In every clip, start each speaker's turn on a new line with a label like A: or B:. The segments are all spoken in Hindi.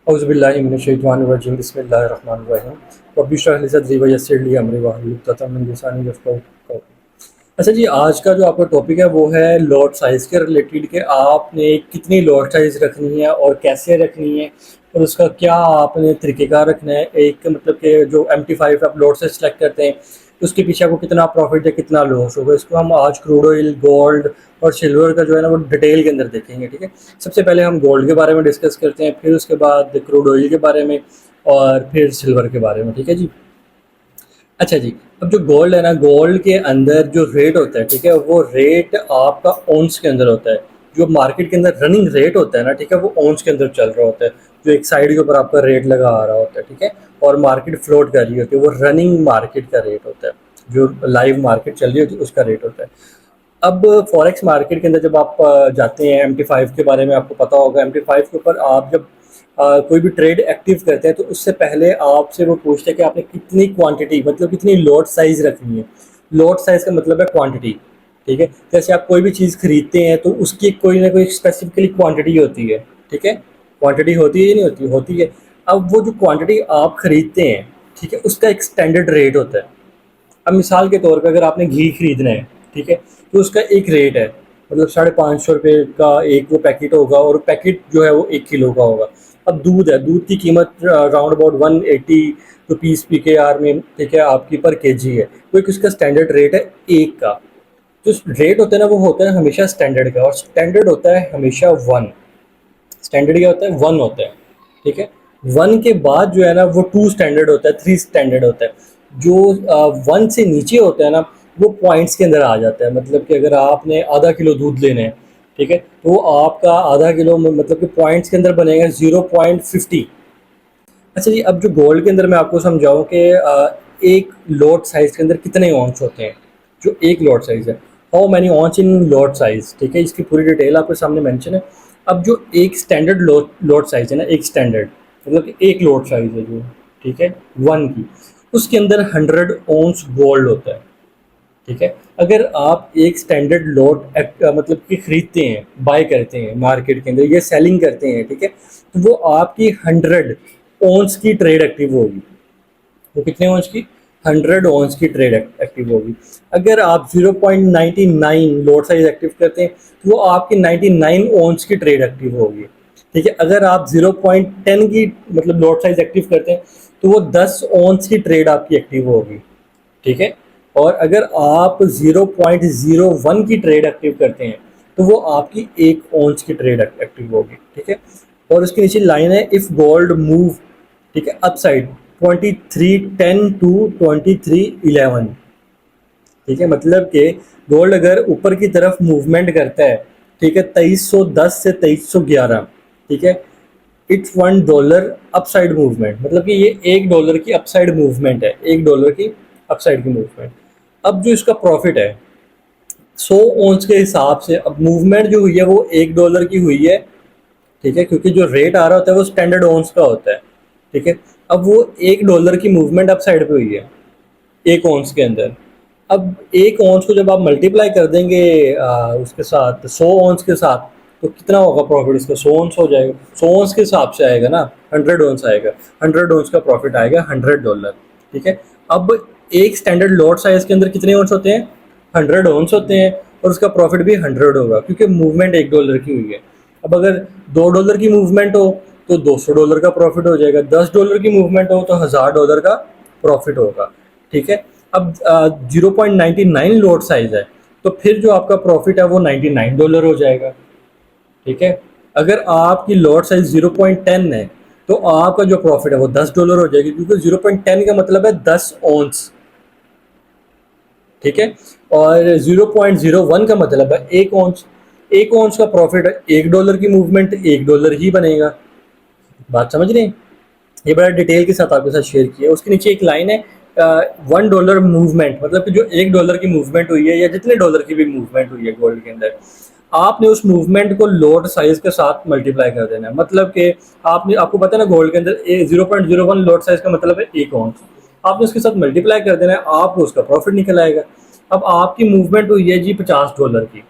A: औज़ुबिल्लाहिमिनश्शैतानिर्रजीम बिस्मिल्लाहिर्रहमानिर्रहीम रब्बि इश्रह ली सदरी व यस्सिर ली अमरी वाहलुल उक़दतम मिन लिसानी यफ़क़हू क़ौली। अच्छा जी, आज का जो आपका टॉपिक है वो है लॉट साइज़ के रिलेटेड कि आपने कितनी लॉट साइज़ रखनी है और कैसे रखनी है और उसका क्या आपने तरीक़ेकार रखना है। एक मतलब कि जो MT5 आप लॉट साइज़ सेलेक्ट करते हैं उसके पीछे आपको कितना प्रॉफिट है कितना लॉस होगा, इसको हम आज क्रूड ऑयल, गोल्ड और सिल्वर का जो है ना वो डिटेल के अंदर देखेंगे। ठीक है, सबसे पहले हम गोल्ड के बारे में डिस्कस करते हैं, फिर उसके बाद क्रूड ऑयल के बारे में और फिर सिल्वर के बारे में। ठीक है जी। अच्छा जी, अब जो गोल्ड है ना, गोल्ड के अंदर जो रेट होता है, ठीक है, वो रेट आपका ऑन्स के अंदर होता है। जो मार्केट के अंदर रनिंग रेट होता है ना, ठीक है, वो ऑन्स के अंदर चल रहा होता है, जो एक साइड के ऊपर आपका रेट लगा आ रहा होता है। ठीक है, और मार्केट फ्लोट कर रही होती है, वो रनिंग मार्केट का रेट होता है, जो लाइव मार्केट चल रही होती है उसका रेट होता है। अब फॉरेक्स मार्केट के अंदर जब आप जाते हैं, MT5 के बारे में आपको पता होगा। MT5 के ऊपर आप जब कोई भी ट्रेड एक्टिव करते हैं तो उससे पहले आपसे वो पूछते हैं कि आपने कितनी क्वांटिटी, मतलब कितनी लॉट साइज़ रखनी है। लॉट साइज़ का मतलब है क्वांटिटी। ठीक है, जैसे आप कोई भी चीज़ खरीदते हैं तो उसकी कोई ना कोई स्पेसिफिकली क्वांटिटी होती है। ठीक है, क्वांटिटी होती है या नहीं होती? होती है। अब वो जो क्वांटिटी आप खरीदते हैं, ठीक है, उसका एक स्टैंडर्ड रेट होता है। अब मिसाल के तौर पे अगर आपने घी खरीदना है, ठीक है, तो उसका एक रेट है, मतलब 550 रुपये का एक वो पैकेट होगा और पैकेट जो है वो 1 किलो का होगा। अब दूध है, दूध की कीमत राउंड अबाउट 180 रुपीज़ PKR में, ठीक है, आपकी पर केजी है। तो एक उसका स्टैंडर्ड रेट है एक का। जो रेट होता है ना वो होता है हमेशा स्टैंडर्ड का, और स्टैंडर्ड होता है हमेशा वन। स्टैंडर्ड क्या होता है? वन होता है। ठीक है, वन के बाद जो है ना वो टू स्टैंडर्ड होता है, थ्री स्टैंडर्ड होता है। जो वन से नीचे होता है ना वो पॉइंट्स के अंदर आ जाता है। मतलब कि अगर आपने आधा किलो दूध लेना है, ठीक है, तो आपका आधा किलो मतलब कि पॉइंट्स के अंदर बनेगा 0.50। अच्छा जी, अब जो गोल्ड के अंदर मैं आपको समझाऊँ कि एक लॉट साइज़ के अंदर कितने ऑन्स होते हैं। जो एक लॉट साइज़ है, how many ounce in lot size, ठीक है, इसकी पूरी डिटेल आपके सामने मेंशन है। अब जो एक स्टैंडर्ड लॉट साइज़ है ना, एक स्टैंडर्ड मतलब कि एक लॉट साइज़ है जो, ठीक है, वन की, उसके अंदर 100 ऑन्स गोल्ड होता है। ठीक है, अगर आप एक स्टैंडर्ड मतलब कि खरीदते हैं, बाय करते हैं मार्केट के अंदर या सेलिंग करते हैं, ठीक है, तो वो आपकी 100 ऑन्स की ट्रेड एक्टिव होगी। तो कितने ऑन्स की? 100 ऑन्स की ट्रेड एक्टिव होगी। अगर आप 0.99 लॉट साइज एक्टिव करते हैं तो वो आपकी 99 ऑन्स की ट्रेड एक्टिव होगी। ठीक है, अगर आप 0.10 की मतलब लॉट साइज एक्टिव करते हैं तो वो 10 ऑन्स की ट्रेड आपकी एक्टिव होगी। ठीक है, और अगर आप 0.01 की ट्रेड एक्टिव करते हैं तो वो आपकी 1 ऑन्स की ट्रेड एक्टिव होगी। ठीक है, और उसके नीचे लाइन है इफ़ गोल्ड मूव, ठीक है, अपसाइड 2310 टू 2311। ठीक है, मतलब कि गोल्ड अगर ऊपर की तरफ मूवमेंट करता है, ठीक है, 2310 से 2311, ठीक है, इट्स $1 अपसाइड मूवमेंट, मतलब कि ये $1 की अपसाइड मूवमेंट है, $1 की अपसाइड की मूवमेंट। अब जो इसका प्रॉफिट है 100 ऑन्स के हिसाब से, अब मूवमेंट जो हुई है वो $1 की हुई है। ठीक है, क्योंकि जो रेट आ रहा होता है वो स्टैंडर्ड ऑन्स का होता है। ठीक है, अब वो $1 की मूवमेंट अप साइड पे हुई है 1 ऑन्स के अंदर। अब 1 ऑन्स को जब आप मल्टीप्लाई कर देंगे उसके साथ 100 ऑन्स के साथ, तो कितना होगा प्रॉफिट इसका? 100 ऑन्स हो जाएगा। 100 ऑन्स के हिसाब से आएगा ना, 100 ऑन्स आएगा। 100 ऑन्स का प्रॉफिट आएगा $100। ठीक है, अब एक स्टैंडर्ड लॉट साइज के अंदर कितने ऑन्स होते हैं? 100 ऑन्स होते हैं, और उसका प्रॉफिट भी 100 होगा क्योंकि मूवमेंट $1 की हुई है। अब अगर $2 की मूवमेंट हो तो $200 का प्रॉफिट हो जाएगा, $10 की मूवमेंट हो तो $1000 का प्रॉफिट होगा। ठीक है, अब 0.99 लॉट साइज है तो फिर जो आपका प्रॉफिट है वो $99 हो जाएगा। ठीक है, अगर आपकी लॉट साइज 0.10 है तो आपका जो प्रॉफिट है वो $10 हो जाएगी, क्योंकि 0.10 का मतलब है 10 ऑन्स। ठीक है, और 0.01 का मतलब है 1 ऑन्स। 1 ऑन्स का प्रॉफिट है $1 की मूवमेंट, $1 ही बनेगा। बात समझ रहे हैं? ये बड़ा डिटेल के साथ आपके साथ शेयर किया। उसके नीचे एक लाइन है $1 मूवमेंट, मतलब कि जो $1 की मूवमेंट हुई है या जितने डॉलर की भी मूवमेंट हुई है गोल्ड के अंदर, आपने उस मूवमेंट को लॉट साइज के साथ मल्टीप्लाई कर देना है। मतलब कि आपको पता है ना गोल्ड के अंदर 0.01 लॉट साइज का मतलब है 1 ऑन्स। आपने उसके साथ मल्टीप्लाई कर देना है, आपको उसका प्रॉफिट निकल आएगा। अब आपकी मूवमेंट हुई है जी $50 की।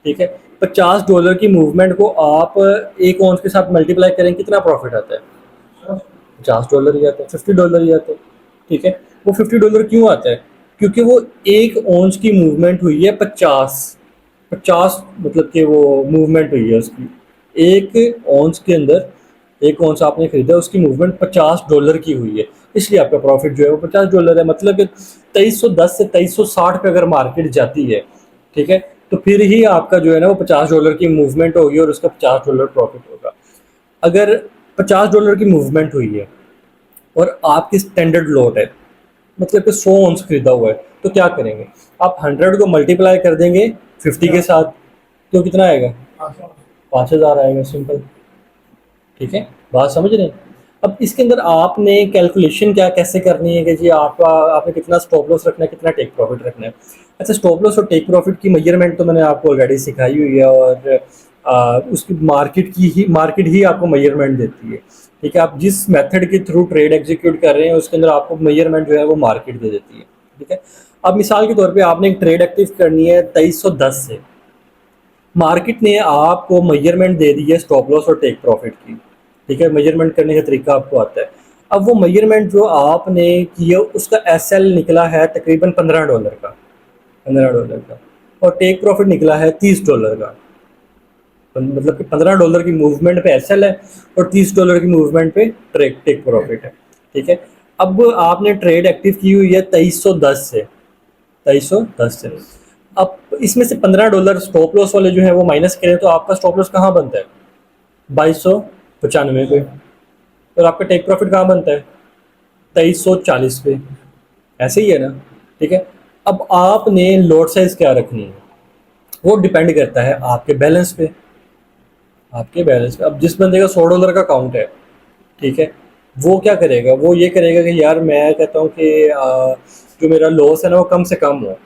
A: ठीक है, $50 की मूवमेंट को आप 1 ऑन्स के साथ मल्टीप्लाई करें, कितना प्रॉफिट आता है? $50 ही आता है, $50 ही आता है। ठीक है, वो $50 क्यों आता है? क्योंकि वो एक औंस की मूवमेंट हुई है 50 मतलब कि वो मूवमेंट हुई है उसकी एक औंस के अंदर। एक औंस आपने खरीदा, उसकी मूवमेंट $50 की हुई है, इसलिए आपका प्रॉफिट जो है वो $50 है। मतलब कि 2310 से 2360 पे अगर मार्केट जाती है, ठीक है, तो फिर ही आपका जो है ना वो $50 की मूवमेंट होगी और उसका $50 प्रॉफिट होगा। अगर $50 की मूवमेंट हुई है और आपकी स्टैंडर्ड लॉट है, मतलब कि 100 ऑन्स खरीदा हुआ है, तो क्या करेंगे? आप 100 को मल्टीप्लाई कर देंगे 50 के साथ, तो कितना आएगा? 5000 आएगा, सिंपल। ठीक है, बात समझ रहे हैं? अब इसके अंदर आपने कैलकुलेशन क्या कैसे करनी है कि जी आपका आपने कितना स्टॉप लॉस रखना है, कितना टेक प्रॉफिट रखना है। अच्छा, स्टॉप लॉस और टेक प्रॉफिट की मेजरमेंट तो मैंने आपको ऑलरेडी सिखाई हुई है, और उसकी मार्केट ही आपको मेजरमेंट देती है। ठीक है, आप जिस मेथड के थ्रू ट्रेड एग्जीक्यूट कर रहे हैं उसके अंदर आपको मेजरमेंट जो है वो मार्केट दे देती है। ठीक है, अब मिसाल के तौर पे आपने एक ट्रेड एक्टिव करनी है 2310 से, मार्केट ने आपको मेजरमेंट दे दी है स्टॉप लॉस और टेक प्रॉफिट की। ठीक है, मेजरमेंट करने का तरीका आपको आता है। अब वो मेजरमेंट जो आपने की है उसका एसएल निकला है तकरीबन $15 का, $15 का, और टेक प्रॉफिट निकला है $30 का। मतलब कि $15 की मूवमेंट पे एसएल है और $30 की मूवमेंट पे टेक प्रॉफिट है। ठीक है, अब आपने ट्रेड एक्टिव की हुई है 2310 से, 2310 से। अब इसमें से $15 स्टॉप लॉस वाले जो है वो माइनस करें तो आपका स्टॉप लॉस कहाँ बनता है? 2295 पे। और आपका टेक प्रॉफिट कहाँ बनता है? 2340 पे। ऐसे ही है ना? ठीक है, अब आपने लॉट साइज क्या रखनी है, वो डिपेंड करता है आपके बैलेंस पे। आपके बैलेंस पे अब जिस बंदे का $100 का अकाउंट है, ठीक है, वो क्या करेगा? वो ये करेगा कि यार मैं कहता हूँ कि जो मेरा लॉस है ना वो कम से कम हो।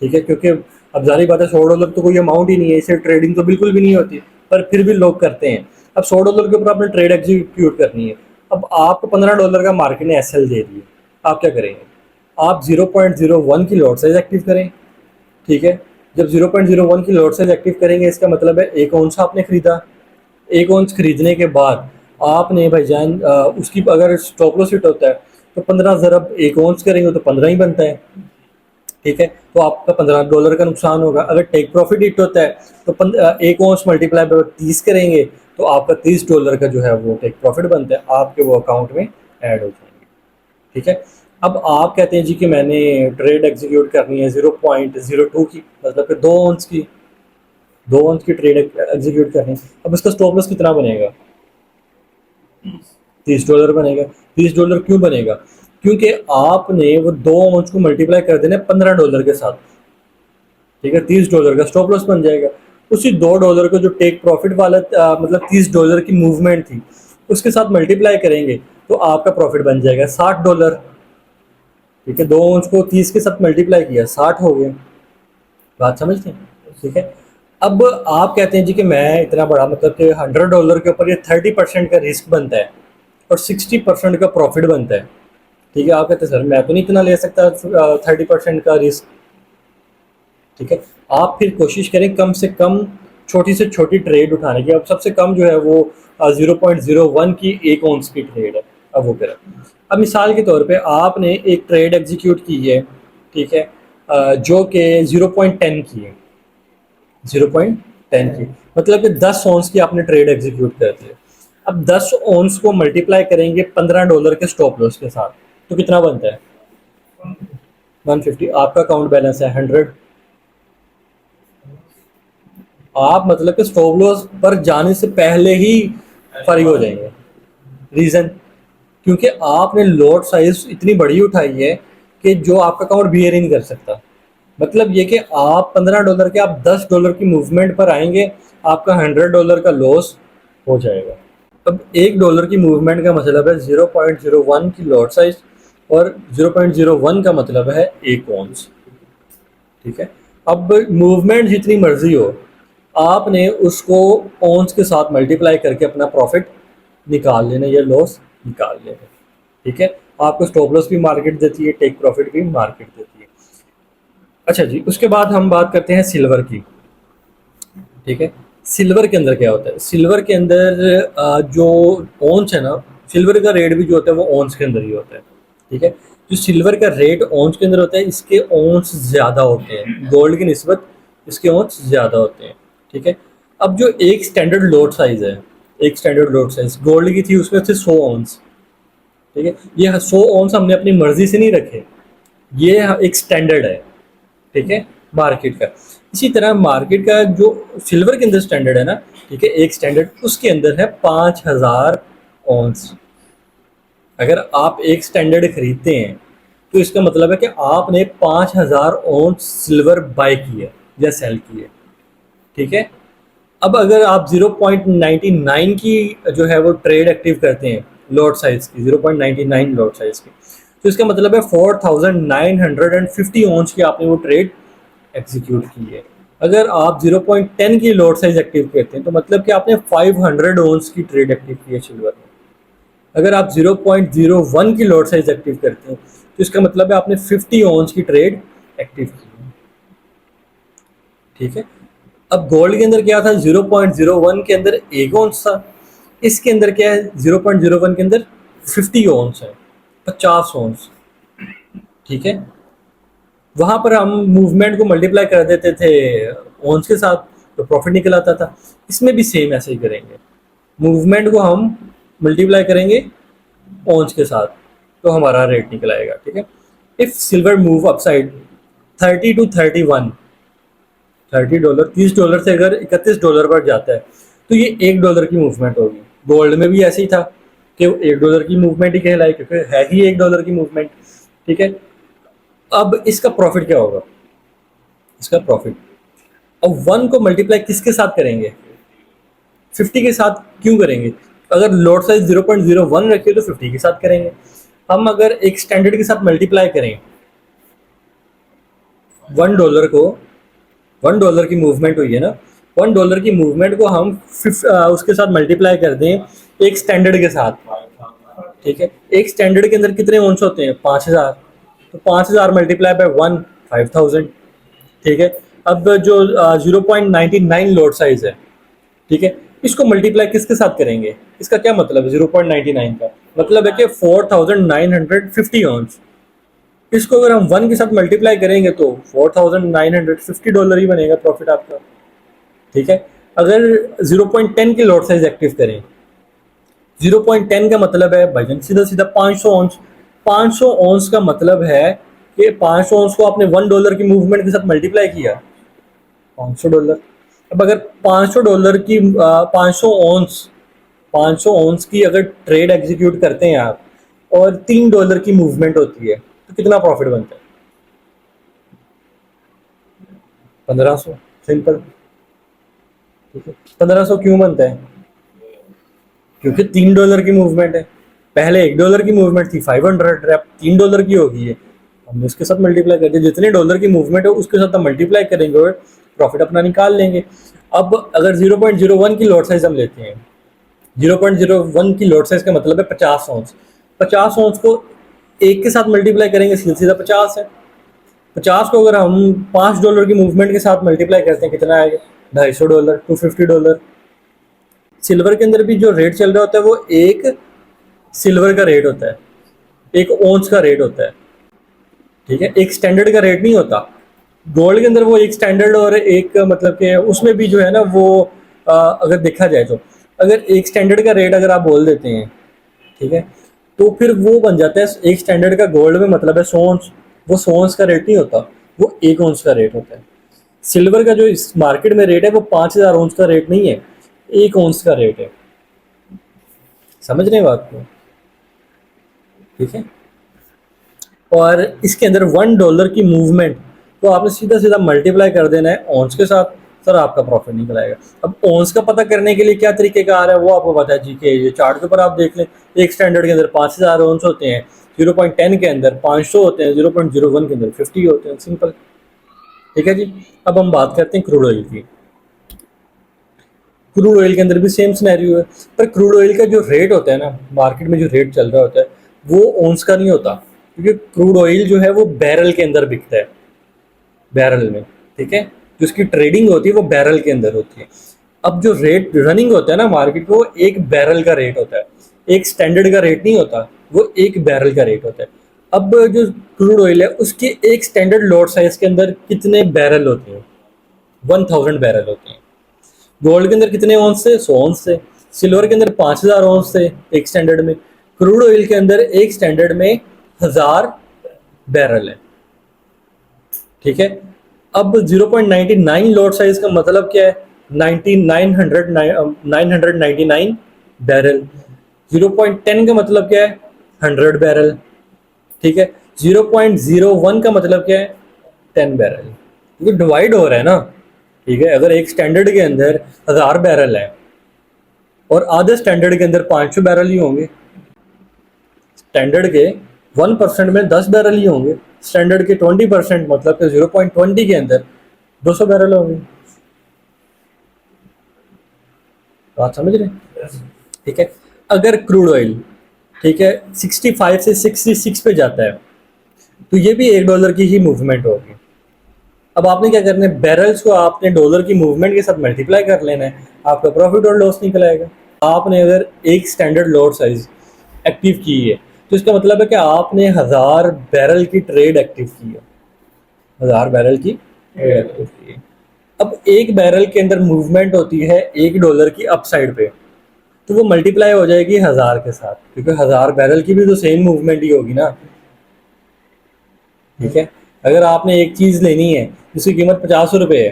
A: ठीक है, क्योंकि अब जाहिर बात है $100 तो कोई अमाउंट ही नहीं है, इसे ट्रेडिंग तो बिल्कुल भी नहीं होती, पर फिर भी लोग करते हैं। अब $100 के ऊपर आपने ट्रेड एग्जीक्यूट करनी है। अब आपको $15 का मार्केट ने एसएल दे दिए, आप क्या करेंगे? आप 0.01 की लॉट साइज एक्टिव करें। ठीक है, जब 0.01 की लॉट साइज एक्टिव करेंगे इसका मतलब है एक औंस आपने खरीदा। एक औंस खरीदने के बाद आपने भाईजान उसकी अगर स्टॉप लॉस हिट होता है तो 15 ज़रब एक औंस करेंगे तो 15 ही बनता है। ठीक है, तो आपका $15 का नुकसान होगा। अगर टेक प्रॉफिट हिट होता है तो एक औंस मल्टीप्लाई बाय 30 करेंगे तो आपका $30 का जो है वो टेक प्रॉफिट बनता है, आपके वो अकाउंट में ऐड हो जाएंगे। ठीक है, अब आप कहते हैं जी कि मैंने ट्रेड एग्जीक्यूट करनी है 0.02 की, मतलब कि 2 औंस की, 2 औंस की ट्रेड एग्जीक्यूट करनी है। अब इसका स्टॉप लॉस कितना बनेगा? $30 बनेगा। $30 क्यों बनेगा? क्योंकि आपने वो 2 औंस को मल्टीप्लाई कर देना है $15 के साथ। ठीक है, $30 का स्टॉप लॉस बन जाएगा। उसी $2 को जो टेक प्रॉफिट वाला मतलब $30 की मूवमेंट थी उसके साथ मल्टीप्लाई करेंगे तो आपका प्रॉफिट बन जाएगा $60। ठीक है, 2 औंस को 30 के साथ मल्टीप्लाई किया, 60 हो गया। बात समझते हैं? ठीक है, अब आप कहते हैं जी कि मैं इतना बड़ा, मतलब कि $100 के ऊपर ये 30% का रिस्क बनता है और 60% का प्रॉफिट बनता है। ठीक है, आप कहते हैं सर मैं तो नहीं इतना ले सकता 30% का रिस्क। ठीक है, आप फिर कोशिश करें कम से कम छोटी से छोटी ट्रेड उठाने की। अब सबसे कम जो है वो 0.01 की एक औंस की ट्रेड है। अब वो करें। अब मिसाल के तौर पे आपने एक ट्रेड एग्जीक्यूट की है, ठीक है, जो कि 0.10 की है, 0.10 की, मतलब कि 10 औंस की आपने ट्रेड एग्जीक्यूट कर दी है। अब 10 औंस को मल्टीप्लाई करेंगे $15 के स्टॉप लॉस के साथ तो कितना बनता है? 150। आपका अकाउंट बैलेंस है 100। आप मतलब कि स्टॉप लॉस पर जाने से पहले ही फारिग हो जाएंगे। रीज़न, क्योंकि आपने लॉट साइज इतनी बड़ी उठाई है कि जो आपका अकाउंट बियर ही नहीं कर सकता। मतलब ये कि आप $15 के आप $10 की मूवमेंट पर आएंगे, आपका $100 का लॉस हो जाएगा। अब $1 की मूवमेंट का मतलब है 0.01 की लॉट साइज, और 0.01 का मतलब है एक औंस। ठीक है, अब मूवमेंट जितनी मर्जी हो आपने उसको औंस के साथ मल्टीप्लाई करके अपना प्रॉफिट निकाल लेना या लॉस निकाल लेना। ठीक है, आपको स्टॉप लॉस भी मार्केट देती है, टेक प्रॉफिट भी मार्केट देती है। अच्छा जी, उसके बाद हम बात करते हैं सिल्वर की। ठीक है, सिल्वर के अंदर क्या होता है? सिल्वर के अंदर जो औंस है ना सिल्वर का रेट भी जो होता है वो ऑन्स के अंदर ही होता है, ठीक है। जो सिल्वर का रेट ऑन्स के अंदर होता है, इसके ऑन्स ज़्यादा होते हैं, गोल्ड की निस्बत इसके ऑन्स ज़्यादा होते हैं, ठीक है। अब जो एक स्टैंडर्ड लोड साइज़ है, एक स्टैंडर्ड लोड साइज़ गोल्ड की थी, उसमें थे 100 ऑन्स, ठीक है। ये 100 ऑन्स हमने अपनी मर्जी से नहीं रखे, ये एक स्टैंडर्ड है, ठीक है, मार्केट का। इसी तरह मार्केट का जो सिल्वर के अंदर स्टैंडर्ड है ना, ठीक है, एक स्टैंडर्ड उसके अंदर है 5000 ऑन्स। अगर आप एक स्टैंडर्ड खरीदते हैं तो इसका मतलब है कि आपने 5000 ऑन्स सिल्वर बाय की है या सेल की है, ठीक है। अब अगर आप 0.99 की जो है वो ट्रेड एक्टिव करते हैं लॉट साइज की, 0.99 लॉट साइज की, तो इसका मतलब है 4950 ऑन्स की आपने वो ट्रेड एग्जीक्यूट की है। अगर आप 0.10 की लॉट साइज एक्टिव करते हैं तो मतलब कि आपने 500 ऑन्स की ट्रेड एक्टिव की है सिल्वर में। अगर आप 0.01 की लॉट साइज एक्टिव करते हैं तो इसका मतलब है आपने 50 ऑन्स की ट्रेड एक्टिव की है, ठीक है। अब गोल्ड के अंदर क्या था, 0.01 के अंदर 1 ऑन्स था, इसके अंदर क्या है, 0.01 के अंदर 50 ऑन्स है, 50 ऑन्स, ठीक है। वहां पर हम मूवमेंट को मल्टीप्लाई कर देते थे ऑन्स के साथ तो प्रॉफिट निकल आता था। इसमें भी सेम ऐसे ही करेंगे, मूवमेंट को हम मल्टीप्लाई करेंगे ऑन्स के साथ तो हमारा रेट निकल आएगा, ठीक है। If silver move upside 30 to 31, $30, $30 से अगर $31 पर जाता है तो ये $1 की मूवमेंट होगी। गोल्ड में भी ऐसे ही था कि $1 की मूवमेंट ही कहलाई, क्योंकि है ही $1 की मूवमेंट, ठीक है। अब इसका प्रॉफिट क्या होगा, इसका प्रॉफिट, अब 1 को मल्टीप्लाई किसके साथ करेंगे, 50 के साथ क्यों करेंगे। अगर लॉट साइज 0.01 रखे तो 50 के साथ करेंगे। हम अगर एक स्टैंडर्ड के साथ मल्टीप्लाई करें $1 को, $1 की मूवमेंट हुई है ना, $1 की मूवमेंट को हम उसके साथ मल्टीप्लाई कर दें एक स्टैंडर्ड के साथ, ठीक है। एक स्टैंडर्ड के अंदर कितने ऑन्स होते हैं, 5000, तो 5000 मल्टीप्लाई बाय 1, 5000, ठीक है। अब जो 0.99 लोड साइज है, ठीक है, इसको मल्टीप्लाई किसके साथ करेंगे, इसका क्या मतलब है, 0.99 का मतलब है कि 4950 ऑन्स। इसको अगर हम 1 के साथ मल्टीप्लाई करेंगे तो $4950 ही बनेगा प्रॉफिट आपका, ठीक है। अगर 0.10 की लॉट साइज एक्टिव करें, 0.10 का मतलब है भाईजान सीधा सीधा 500 ऑन्स। 500 ऑन्स का मतलब है कि 500 ऑन्स को आपने $1 की मूवमेंट के साथ मल्टीप्लाई किया, $500। अब अगर $500 की 500 ऑन्स, 500 ऑन्स की अगर ट्रेड एग्जीक्यूट करते हैं आप और $3 की मूवमेंट होती है तो कितना प्रॉफिट बनता है, 1500, सिंपल, ठीक है। 1500 क्यों बनता है, क्योंकि $3 की मूवमेंट है, पहले $1 की मूवमेंट थी 500, अब $3 की हो गई है, हम इसके साथ मल्टीप्लाई करते हैं, जितने डॉलर की मूवमेंट है उसके साथ हम मल्टीप्लाई करेंगे और प्रॉफिट अपना निकाल लेंगे। अब अगर 0.01 की लॉट साइज हम लेते हैं, 0.01 की लॉट साइज का मतलब है 50 ऑन्स। 50 ऑन्स को 1 के साथ मल्टीप्लाई करेंगे, सीधा सीधा 50 है। 50 को अगर हम $5 की मूवमेंट के साथ मल्टीप्लाई करते हैं कितना आएगा, $250, $250। सिल्वर के अंदर भी जो रेट चल रहा होता है वो एक सिल्वर का रेट होता है, एक ओंस का रेट होता है, ठीक है, एक स्टैंडर्ड का रेट नहीं होता। गोल्ड के अंदर वो एक स्टैंडर्ड और एक मतलब कि उसमें भी जो है ना वो अगर देखा जाए तो अगर एक स्टैंडर्ड का रेट अगर आप बोल देते हैं, ठीक है, तो फिर वो बन जाता है एक स्टैंडर्ड का गोल्ड में मतलब है 100 ऑन्स, वो 100 ऑन्स का रेट नहीं होता, वो 1 ऑन्स का रेट होता है। सिल्वर का जो इस मार्केट में रेट है वो 5000 ऑन्स का रेट नहीं है, 1 ऑन्स का रेट है। समझ रहे हैं बात को, ठीक है। और इसके अंदर $1 की मूवमेंट तो आपने सीधा सीधा मल्टीप्लाई कर देना है ऑन्स के साथ, सर आपका प्रॉफिट निकल आएगा। अब ऑन्स का पता करने के लिए क्या तरीके का आ रहा है वो आपको पता है जी के, ये चार्ट के ऊपर आप देख लें, एक स्टैंडर्ड के अंदर 5000 ऑन्स होते हैं, 0.10 के अंदर 500 होते हैं, 0.01 के अंदर 50 होते हैं, सिंपल, ठीक है जी। अब हम बात करते हैं क्रूड ऑयल की। क्रूड ऑयल के अंदर भी सेम सिनेरियो है, पर क्रूड ऑयल का जो रेट होता है ना, मार्केट में जो रेट चल रहा होता है वो ऑन्स का नहीं होता, क्योंकि क्रूड ऑयल जो है वो बैरल के अंदर बिकता है, बैरल में, ठीक है, जो उसकी ट्रेडिंग होती है वो बैरल के अंदर होती है। अब जो रेट रनिंग होता है ना मार्केट को, एक बैरल का रेट होता है, एक स्टैंडर्ड का रेट नहीं होता, वो एक बैरल का रेट होता है। अब जो क्रूड ऑयल है उसके एक स्टैंडर्ड लोड साइज के अंदर कितने बैरल होते हैं? 1000 बैरल होते हैं। गोल्ड के अंदर कितने ऑन्स से? 100 ऑन्स से। सिल्वर के अंदर 5000 ऑन्स से एक स्टैंडर्ड में। क्रूड ऑयल के अंदर एक स्टैंडर्ड में 1000 बैरल है। ठीक है। अब 0.99 लोड साइज का मतलब क्या है? 999 बैरल। 0.10 का मतलब क्या है? 100 बैरल। ठीक है। 0.01 का मतलब क्या है? 10 बैरल। क्योंकि डिवाइड हो रहा है ना। ठीक है। अगर एक स्टैंडर्ड के अंदर 1000 बैरल है और आधे स्टैंडर्ड के अंदर 500 बैरल ही होंगे, स्टैंडर्ड के 1% में 10 बैरल ही होंगे, स्टैंडर्ड के 20% मतलब कि 0.20 के अंदर 200 बैरल होंगे। बात समझ रहे हैं? ठीक है। अगर क्रूड ऑयल, ठीक है, 65 से 66 पे जाता है तो ये भी $1 की ही मूवमेंट होगी। अब आपने क्या करना है? बैरल्स को आपने डॉलर की मूवमेंट के साथ मल्टीप्लाई कर लेना है, आपका प्रॉफिट और लॉस निकल आएगा। आपने अगर एक स्टैंडर्ड लोड साइज एक्टिव की है तो इसका मतलब है कि आपने 1000 बैरल की ट्रेड एक्टिव की है। 1000 बैरल की ट्रेड एक्टिव की है। अब एक बैरल के अंदर मूवमेंट होती है $1 की अपसाइड पे, तो वो मल्टीप्लाई हो जाएगी 1000 के साथ, क्योंकि 1000 बैरल की भी तो सेम मूवमेंट ही होगी ना। ठीक है। अगर आपने एक चीज़ लेनी है जिसकी कीमत 50 रुपये है,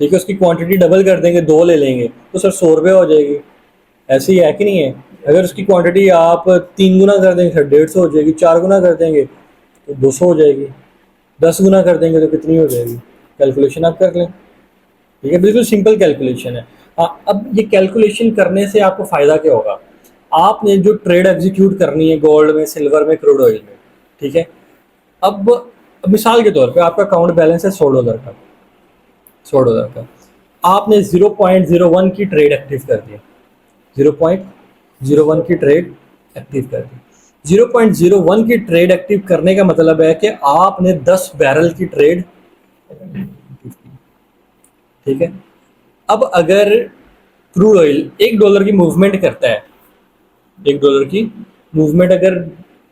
A: ठीक है, उसकी क्वांटिटी डबल कर देंगे, 2 ले लेंगे तो सर 100 रुपये हो जाएगी। ऐसे ही है कि नहीं है? अगर उसकी क्वांटिटी आप 3 गुना कर देंगे सर 150 हो जाएगी, 4 गुना कर देंगे तो 200 हो जाएगी, 10 गुना कर देंगे तो कितनी हो जाएगी? कैलकुलेशन आप कर लें। ठीक है, बिल्कुल सिंपल कैलकुलेशन है। अब ये कैलकुलेशन करने से आपको फ़ायदा क्या होगा? आपने जो ट्रेड एग्जीक्यूट करनी है गोल्ड में, सिल्वर में, क्रूड ऑयल में, ठीक है, अब मिसाल के तौर पे आपका अकाउंट बैलेंस है $100 का, $100 का, आपने 0.01 की ट्रेड एक्टिव कर दी, 0.01 की ट्रेड एक्टिव कर दी। 0.01 की ट्रेड एक्टिव करने का मतलब है कि आपने 10 बैरल की ट्रेड एक्टिव की। ठीक है। अब अगर क्रूड ऑयल $1 की मूवमेंट करता है, $1 की मूवमेंट अगर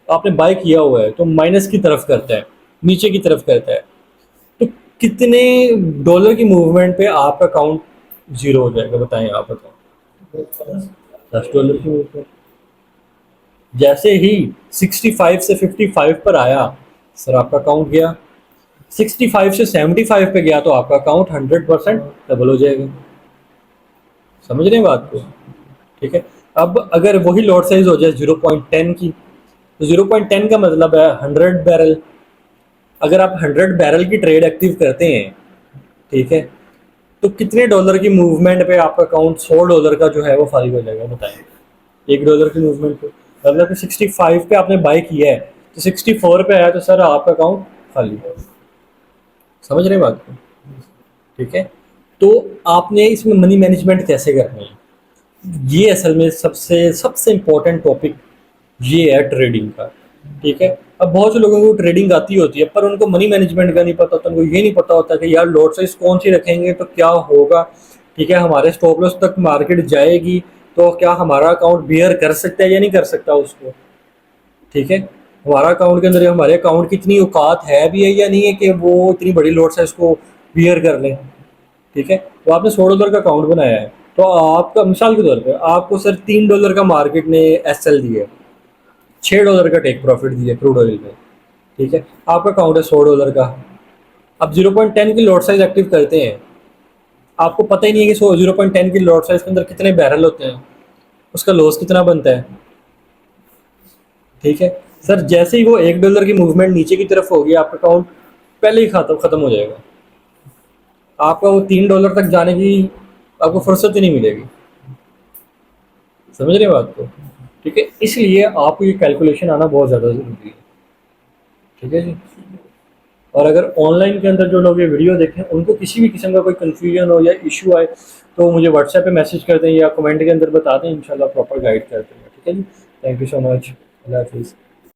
A: आपने बाय किया हुआ है तो माइनस की तरफ करता है, नीचे की तरफ करता है, तो कितने डॉलर की मूवमेंट पे आपका अकाउंट जीरो हो जाएगा? बताएं आप, बताओ। $10 की मूवमेंट। जैसे ही 65 से 55 पर आया सर आपका अकाउंट गया, 65 से 75 पे गया तो आपका अकाउंट 100% डबल हो जाएगा। समझ रहे हैं बात को? ठीक है। अब अगर वही लॉट साइज हो जाए 0.10 की, तो 0.10 का मतलब है 100 बैरल। अगर आप 100 बैरल की ट्रेड एक्टिव करते हैं, ठीक है, तो कितने डॉलर की मूवमेंट पे आपका अकाउंट $100 का जो है वो खाली हो जाएगा? बताएं। $1 की मूवमेंट पे मतलब कि 65 पे आपने बाय किया है तो 64 पे आया तो सर आपका अकाउंट खाली। समझ रहे हैं बात को? ठीक है। तो आपने इसमें मनी मैनेजमेंट कैसे करनी है, ये असल में सबसे सबसे इम्पोर्टेंट टॉपिक ये है ट्रेडिंग का। ठीक है। अब बहुत से लोगों को ट्रेडिंग आती होती है पर उनको मनी मैनेजमेंट का नहीं पता होता, उनको ये नहीं पता होता कि यार लॉट साइज कौन सी रखेंगे तो क्या होगा। ठीक है। हमारे स्टॉप लॉस तक मार्केट जाएगी तो क्या हमारा अकाउंट बियर कर सकता है या नहीं कर सकता उसको। ठीक है। हमारा अकाउंट के अंदर हमारे अकाउंट की इतनी औकात है भी है या नहीं है कि वो इतनी बड़ी लॉट साइज को बियर कर लें। ठीक है। तो आपने $100 का अकाउंट बनाया है तो आपका मिसाल के तौर पे आपको सर $3 का मार्केट ने एसएल दिया, $6 का टेक प्रॉफिट दिया क्रूड ऑयल में। ठीक है। आपका अकाउंट है $100 का। अब 0.10 की लॉट साइज एक्टिव करते हैं, आपको पता ही नहीं है कि 0.10 की लॉट साइज के अंदर कितने बैरल होते हैं, उसका लॉस कितना बनता है। ठीक है। सर जैसे ही वो $1 की मूवमेंट नीचे की तरफ होगी आपका अकाउंट पहले ही खत्म हो जाएगा। आपका वो $3 तक जाने की आपको फुर्सत ही नहीं मिलेगी। समझ रहे हैं बात को? ठीक है। इसलिए आपको ये कैलकुलेशन आना बहुत ज़्यादा ज़रूरी है। ठीक है जी। और अगर ऑनलाइन के अंदर जो लोग ये वीडियो देखें उनको किसी भी किस्म का कोई कन्फ्यूजन हो या इशू आए तो मुझे व्हाट्सएप पे मैसेज कर दें या कमेंट के अंदर बता दें, इंशाल्लाह प्रॉपर गाइड कर देंगे। ठीक है जी। Thank you so much. अल्लाह हाफिज़।